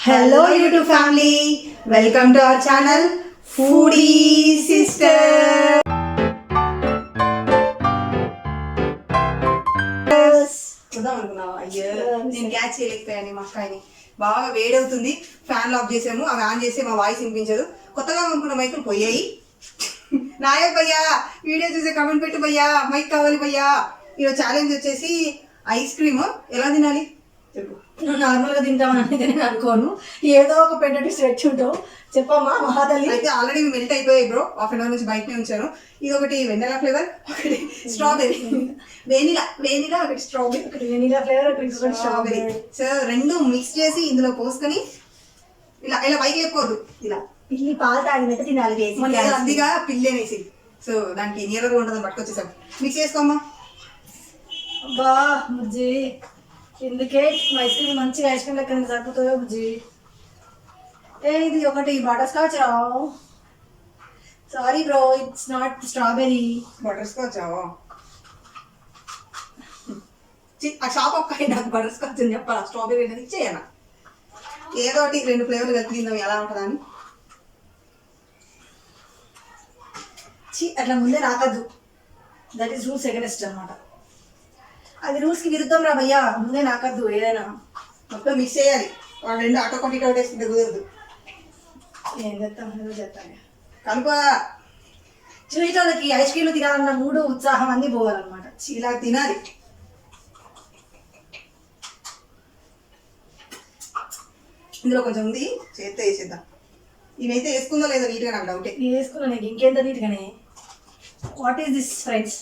Hello YouTube family, welcome to our channel Foodie Sisters. అయ్యో నేను catch చేయలేకపోయాను మా అక్కాయిని. బాగా వేడవుతుంది, ఫ్యాన్ ఆఫ్ చేసాము, అవి ఆన్ చేస్తే మా వాయిస్ వినిపించదు. కొత్తగా అనుకున్న మైకులు పోయాయి. నాయక్ భయ్యా వీడియో చూసే కమెంట్ పెట్టు భయ్యా, మైక్ కావాలి భయ్యా. ఈరోజు ఛాలెంజ్ వచ్చేసి ఐస్ క్రీమ్ ఎలా తినాలి చెప్పు. నువ్వు నార్మల్గా తింటామని అయితే నేను అనుకోను, ఏదో ఒక పెట్టటి స్ట్రెచ్ ఉంటావు. చెప్పమ్మా మహాతల్లి. అయితే ఆల్రెడీ మెల్ట్ అయిపోయాయి బ్రో, హాఫ్ అన్ అవర్ నుంచి బయటనే ఉంచాను. ఇది ఒకటి వెన్నెలా ఫ్లేవర్, ఒకటి స్ట్రాబెరీ, వెనిలా ఒకటి స్ట్రాబెరీ, ఒకటి వెనీలా ఫ్లేవర్, ఒకటి స్ట్రాబెరీ. సో రెండు మిక్స్ చేసి ఇందులో పోసుకొని ఇలా ఇలా పైకి లేపుకోవద్దు, ఇలా పిల్లి పాలు తాగినట్టు తినాలి. అందుగా పిల్లి అనేసి. సో దానికి నియర్ గా ఉండదని పట్టుకొచ్చేసాం. మిక్స్ చేసుకోమ్మా. అబ్బా బుజ్జి, ఎందుకే ఐస్ క్రీమ్ మంచిగా ఐస్ క్రీమ్ లెక్క సరిపోతుందో బుజ్జి. ఇది ఒకటి butter scotch Rao. Sorry bro, it's not strawberry. Butter scotch ఆ షాప్ ఒక్క నాకు బటర్ స్కాచ్ అని చెప్పాలా, స్ట్రాబెరీ అనేది ఇచ్చేయనా. ఏదో ఒకటి రెండు ఫ్లేవర్లు కలిపి తిందాం ఎలా ఉంటుందని. అట్లా ముందే రాకద్దు, దట్ ఈస్ రూల్స్ అగెన్స్ట్ అనమాట. అది రూల్స్కి విరుద్ధం రా భయ్యా, ముందే నాకద్దు ఏదైనా. మొత్తం మిక్స్ చేయాలి, వాళ్ళు రెండు అటో ఒకటి ఇటో వేసుకుంటే కుదరదు. ఏం చేస్తాం, ఏదో చేస్తాను. కనుక స్వీట్ వాళ్ళకి ఐస్ క్రీమ్లు తినాలన్న మూడు ఉత్సాహం అన్నీ పోవాలన్నమాట. ఇలా తినాలి. ఇందులో కొంచెం ఉంది, చేత్తో వేసేద్దాం. ఇవైతే వేసుకుందో లేదో నీట్గా నాకు డౌటే. వేసుకున్నా నీకు ఇంకెంత నీట్గానే. What is this friends?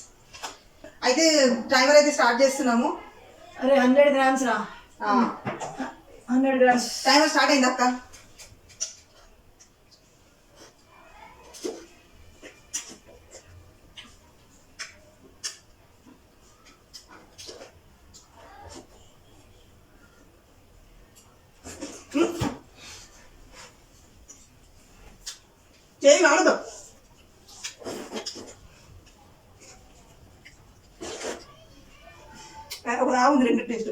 అయితే టైమర్ అయితే స్టార్ట్ చేస్తున్నాము. అరే 100 grams రా. 100 grams టైమర్ స్టార్ట్ అయింది అక్క. చేయి వాడదు. ఒక రా ఉంది, రెండు టేస్ట్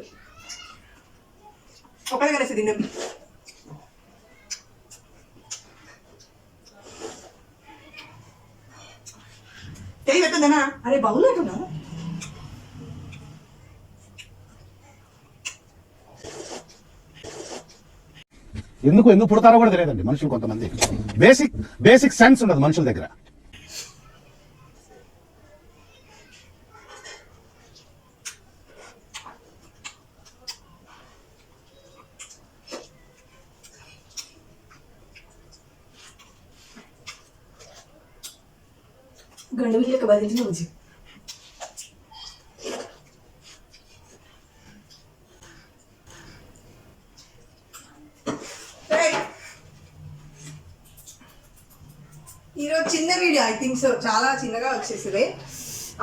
ఒకటే కలిసి తిన్నాం. చేయి పెట్టదనా? అరే బౌల్ అంటున్నా. ఎందుకు పుడతారో కూడా తెలియదండి మనుషులు. కొంతమంది బేసిక్ సెన్స్ ఉండదు మనుషుల దగ్గర. గండు బియ్యక బదిలీ నుంచి ఈరోజు చిన్న వీడియో, ఐ థింక్ సో చాలా చిన్నగా వచ్చేసింది.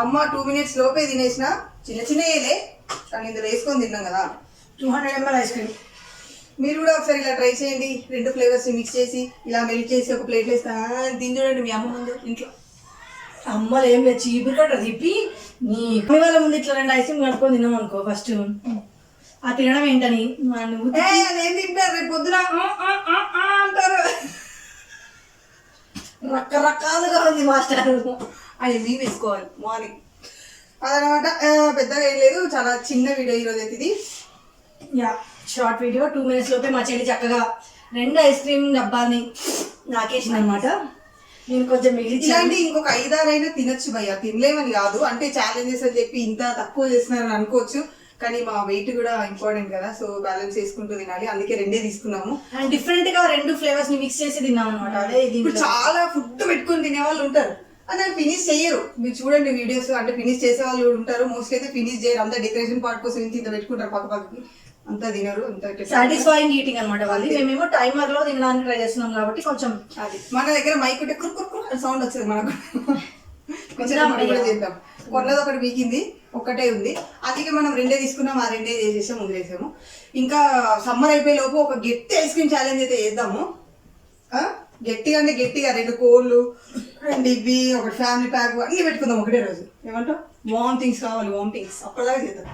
అమ్మ 2 minutes లోపే తినేసిన, చిన్నవేలే కానీ ఇందులో వేసుకొని తిన్నాం కదా. 200 ml ఐస్ క్రీమ్. మీరు కూడా ఒకసారి ఇలా ట్రై చేయండి. రెండు ఫ్లేవర్స్ మిక్స్ చేసి ఇలా మెల్ట్ చేసి ఒక ప్లేట్ వేస్తా తిని చూడండి మీ అమ్మ ముందు ఇంట్లో. అమ్మలు ఏం లేదు, చీపురు కట్ట తిప్పి నీ అమ్మ వాళ్ళ ముందు ఇట్లా 2 ఐస్ క్రీమ్ కనుక్కొని తిన్నాం అనుకో. ఫస్ట్ ఆ తినడం ఏంటని అదేం తింటారు, రేపు పొద్దున అంటారు. రకరకాలుగా ఉంది మాస్టర్. అది మేము వేసుకోవాలి మార్నింగ్ అదనమాట. పెద్దగా ఏం లేదు, చాలా చిన్న వీడియో ఈరోజు అయితే ఇది. Yeah, short video. 2 minutes లోపే మా చెల్లి చక్కగా 2 ఐస్ క్రీమ్ డబ్బాని నాకేసింది అనమాట. నేను కొంచెం మిగిలించి ఇలాంటి ఇంకొక 5-6 అయినా తినొచ్చు భయ్య, తినలేమని కాదు. అంటే ఛాలెంజెస్ అని చెప్పి ఇంత తక్కువ చేస్తున్నారని అనుకోవచ్చు, కానీ మా వెయిట్ కూడా ఇంపార్టెంట్ కదా. సో బ్యాలెన్స్ చేసుకుంటూ తినాలి, అందుకే 2 తీసుకున్నాము. అండ్ డిఫరెంట్ గా 2 ఫ్లేవర్స్ ని మిక్స్ చేసి తిన్నాం అనమాట. అదే ఇది. ఇప్పుడు చాలా ఫుడ్ పెట్టుకొని తినే వాళ్ళు ఉంటారు, అది ఫినిష్ చెయ్యరు. మీరు చూడండి వీడియోస్, అంటే ఫినిష్ చేసే వాళ్ళు ఉంటారు. మోస్ట్లీ అయితే ఫినిష్ చేయరు, అంతా డెకరేషన్ పార్ట్ కోసం ఇంత పెట్టుకుంటారు పక్కకి, అంతా తినరు. అంత సాటిస్ఫైయింగ్ ఈటింగ్ అనమాట వాళ్ళు. మేమేమో టైమర్ లో తినడానికి ట్రై చేస్తున్నాం కాబట్టి కొంచెం అది మన దగ్గర మైక్ ఉంటే కుర్ సౌండ్ వచ్చేది మనకు. కొంచెం కూడా చేద్దాం. కొన్నది ఒకటి వీకింది, ఒక్కటే ఉంది. అందుకే మనం 2 తీసుకున్నాం, ఆ 2 చేసేసాం, వదిలేసాము. ఇంకా సమ్మర్ అయిపోయే లోపు ఒక గట్టి ఐస్ క్రీమ్ ఛాలెంజ్ అయితే చేద్దాము. గట్టిగా అంటే గట్టిగా 2 కోళ్ళు, 2 ఇవి, ఒక ఫ్యామిలీ ప్యాక్ అన్ని పెట్టుకుందాం ఒకటే రోజు. ఏమంటావు? వామిటింగ్స్ కావాలి, వామిటింగ్స్ అప్పటిదాకా చేద్దాం.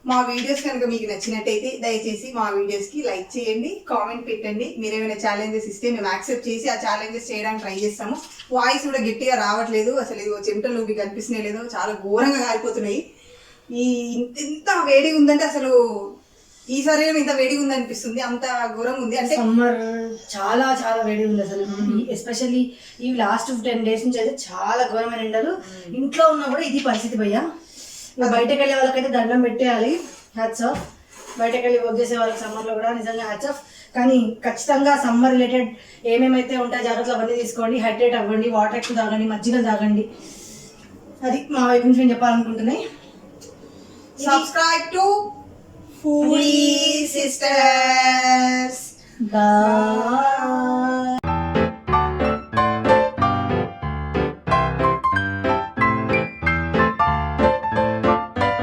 మా వీడియోస్ కనుక మీకు నచ్చినట్టయితే దయచేసి మా వీడియోస్కి లైక్ చేయండి, కామెంట్ పెట్టండి. మీరు ఏమైనా ఛాలెంజెస్ ఇస్తే మేము యాక్సెప్ట్ చేసి ఆ ఛాలెంజెస్ చేయడానికి ట్రై చేస్తాము. వాయిస్ కూడా గట్టిగా రావట్లేదు, అసలు ఇది చెమటలు మీకు కనిపిస్తున్నాయి లేదో, చాలా ఘోరంగా కారిపోతున్నాయి. ఇంత వేడిగా ఉందంటే అసలు ఈసారి ఇంత వేడిగా ఉంది అనిపిస్తుంది, అంత ఘోరంగా ఉంది. అంటే సమ్మర్ చాలా చాలా వేడి ఉంది అసలు. ఎస్పెషల్లీ ఈ లాస్ట్ 10 days నుంచి అయితే చాలా ఘోరమైన ఎండలు. ఇంట్లో ఉన్నా కూడా ఇది పరిస్థితి భయ్యా. ఇక బయటకు వెళ్ళే వాళ్ళకైతే దండం పెట్టేయాలి, హ్యాట్స్ ఆఫ్. బయటకు వెళ్ళి వర్క్ చేసే వాళ్ళకి సమ్మర్లో కూడా నిజంగా హ్యాట్స్ ఆఫ్. కానీ ఖచ్చితంగా సమ్మర్ రిలేటెడ్ ఏమేమైతే ఉంటాయో జాగ్రత్తలు అవన్నీ తీసుకోండి, హైడ్రేట్ అవ్వండి, వాటర్ ఎక్కువ తాగండి, మజ్జిగ తాగండి. అది మా వైపు నుంచి నేను చెప్పాలనుకుంటున్నాయి. Subscribe to Foodie Sisters. Bye.